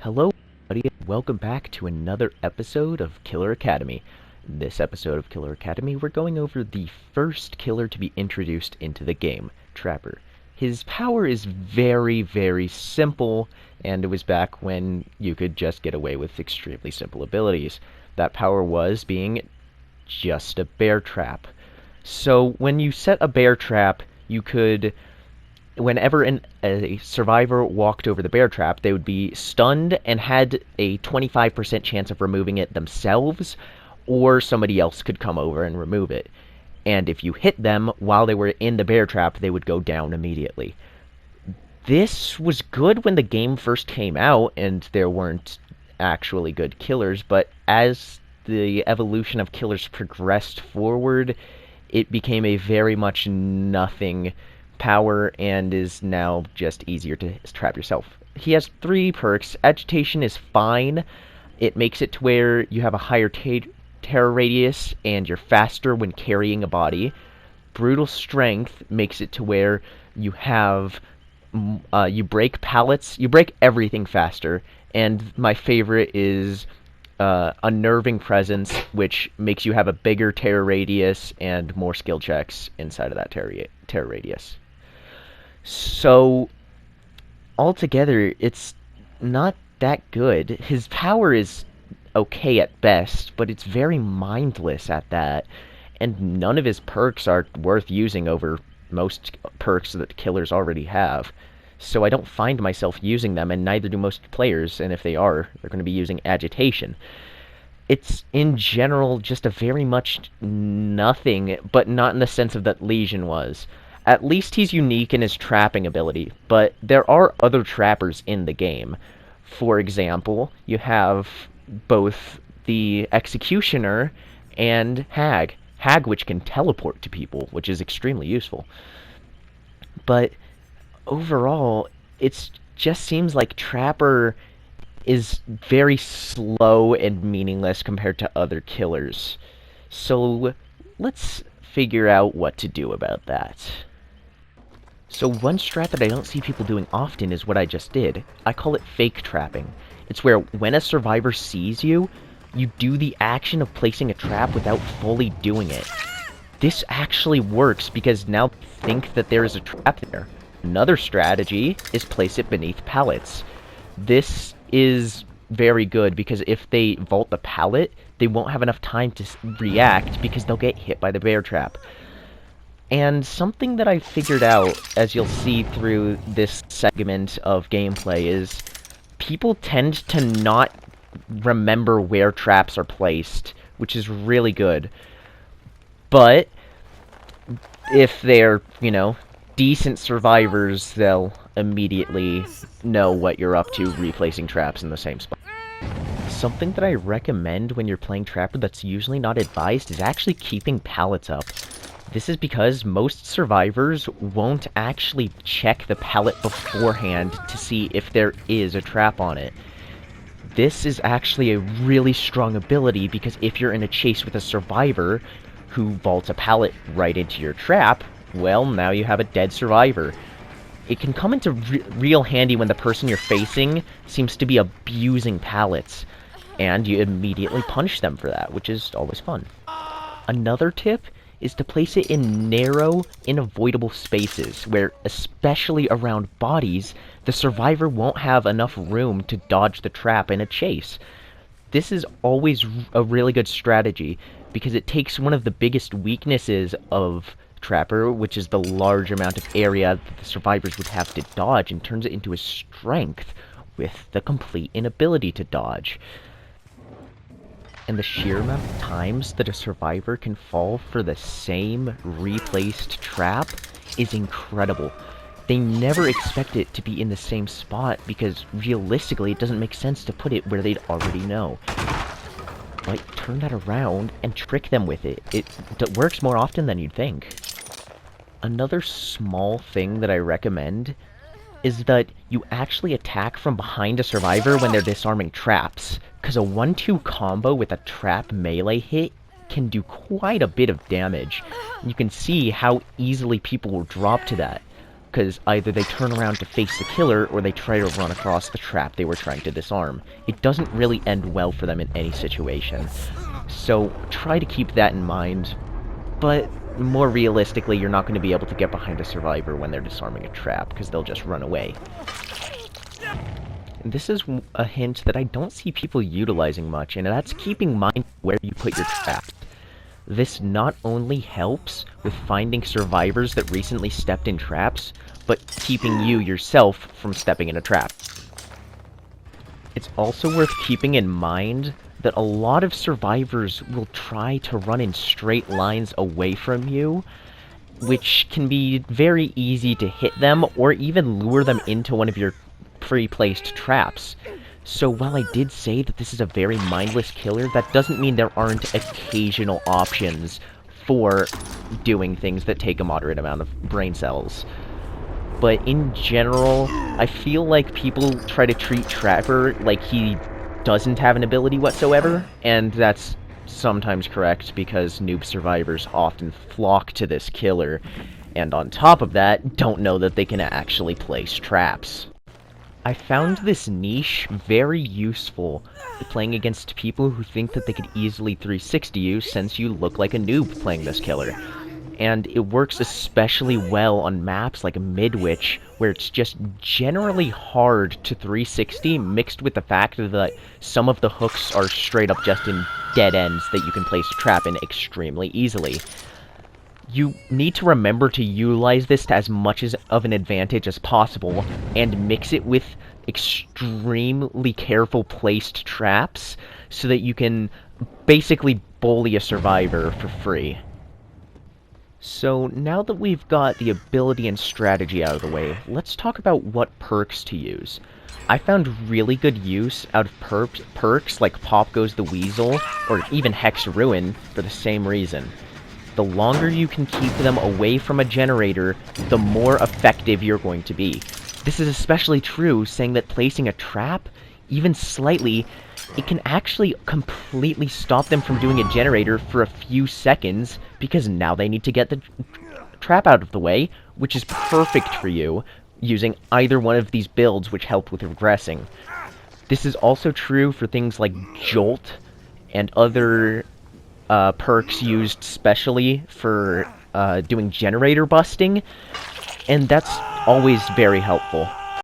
Hello, everybody, and welcome back to another episode of Killer Academy. In this episode of Killer Academy, we're going over the first killer to be introduced into the game, Trapper. His power is very, very simple, and it was back when you could just get away with extremely simple abilities. That power was being just a bear trap. So when you set a bear trap, you could whenever a survivor walked over the bear trap, they would be stunned and had a 25% chance of removing it themselves, or somebody else could come over and remove it. And if you hit them while they were in the bear trap, they would go down immediately. This was good when the game first came out and there weren't actually good killers, but as the evolution of killers progressed forward, it became a very much nothing power and is now just easier to trap yourself. He has 3 perks. Agitation is fine. It makes it to where you have a higher terror radius and you're faster when carrying a body. Brutal Strength makes it to where you have you break pallets, you break everything faster. And my favorite is Unnerving Presence, which makes you have a bigger terror radius and more skill checks inside of that terror radius. So, altogether, it's not that good. His power is okay at best, but it's very mindless at that, and none of his perks are worth using over most perks that killers already have. So I don't find myself using them, and neither do most players, and if they are, they're going to be using Agitation. It's, in general, just a very much nothing, but not in the sense of that Lesion was. At least he's unique in his trapping ability, but there are other trappers in the game. For example, you have both the Executioner and Hag. Hag, which can teleport to people, which is extremely useful. But overall, it just seems like Trapper is very slow and meaningless compared to other killers. So let's figure out what to do about that. So one strat that I don't see people doing often is what I just did. I call it fake trapping. It's where when a survivor sees you, you do the action of placing a trap without fully doing it. This actually works because now think that there is a trap there. Another strategy is place it beneath pallets. This is very good because if they vault the pallet, they won't have enough time to react because they'll get hit by the bear trap. And something that I figured out, as you'll see through this segment of gameplay, is people tend to not remember where traps are placed, which is really good. But if they're, decent survivors, they'll immediately know what you're up to replacing traps in the same spot. Something that I recommend when you're playing Trapper that's usually not advised is actually keeping pallets up. This is because most survivors won't actually check the pallet beforehand to see if there is a trap on it. This is actually a really strong ability because if you're in a chase with a survivor who vaults a pallet right into your trap, well, now you have a dead survivor. It can come into real handy when the person you're facing seems to be abusing pallets, and you immediately punish them for that, which is always fun. Another tip is to place it in narrow, unavoidable spaces, where, especially around bodies, the survivor won't have enough room to dodge the trap in a chase. This is always a really good strategy, because it takes one of the biggest weaknesses of Trapper, which is the large amount of area that the survivors would have to dodge, and turns it into a strength with the complete inability to dodge. And the sheer amount of times that a survivor can fall for the same replaced trap is incredible. They never expect it to be in the same spot because realistically it doesn't make sense to put it where they'd already know. But turn that around and trick them with it. It works more often than you'd think. Another small thing that I recommend is that you actually attack from behind a survivor when they're disarming traps, because a 1-2 combo with a trap melee hit can do quite a bit of damage. You can see how easily people will drop to that. because either they turn around to face the killer or they try to run across the trap they were trying to disarm. It doesn't really end well for them in any situation. So try to keep that in mind, but more realistically, you're not going to be able to get behind a survivor when they're disarming a trap, because they'll just run away. And this is a hint that I don't see people utilizing much, and that's keeping in mind where you put your traps. This not only helps with finding survivors that recently stepped in traps, but keeping you yourself from stepping in a trap. It's also worth keeping in mind that a lot of survivors will try to run in straight lines away from you, which can be very easy to hit them or even lure them into one of your pre-placed traps. So while I did say that this is a very mindless killer, that doesn't mean there aren't occasional options for doing things that take a moderate amount of brain cells. But in general, I feel like people try to treat Trapper like he doesn't have an ability whatsoever, and that's sometimes correct because noob survivors often flock to this killer, and on top of that, don't know that they can actually place traps. I found this niche very useful playing against people who think that they could easily 360 you since you look like a noob playing this killer. And it works especially well on maps like Midwich, where it's just generally hard to 360, mixed with the fact that some of the hooks are straight up just in dead ends that you can place a trap in extremely easily. You need to remember to utilize this to as much of an advantage as possible, and mix it with extremely careful placed traps, so that you can basically bully a survivor for free. So now that we've got the ability and strategy out of the way, let's talk about what perks to use. I found really good use out of perks like Pop Goes the Weasel, or even Hex Ruin, for the same reason. The longer you can keep them away from a generator, the more effective you're going to be. This is especially true saying that placing a trap, even slightly, it can actually completely stop them from doing a generator for a few seconds, because now they need to get the trap out of the way, which is perfect for you, using either one of these builds which help with regressing. This is also true for things like Jolt and other perks used specially for doing generator busting, and that's always very helpful.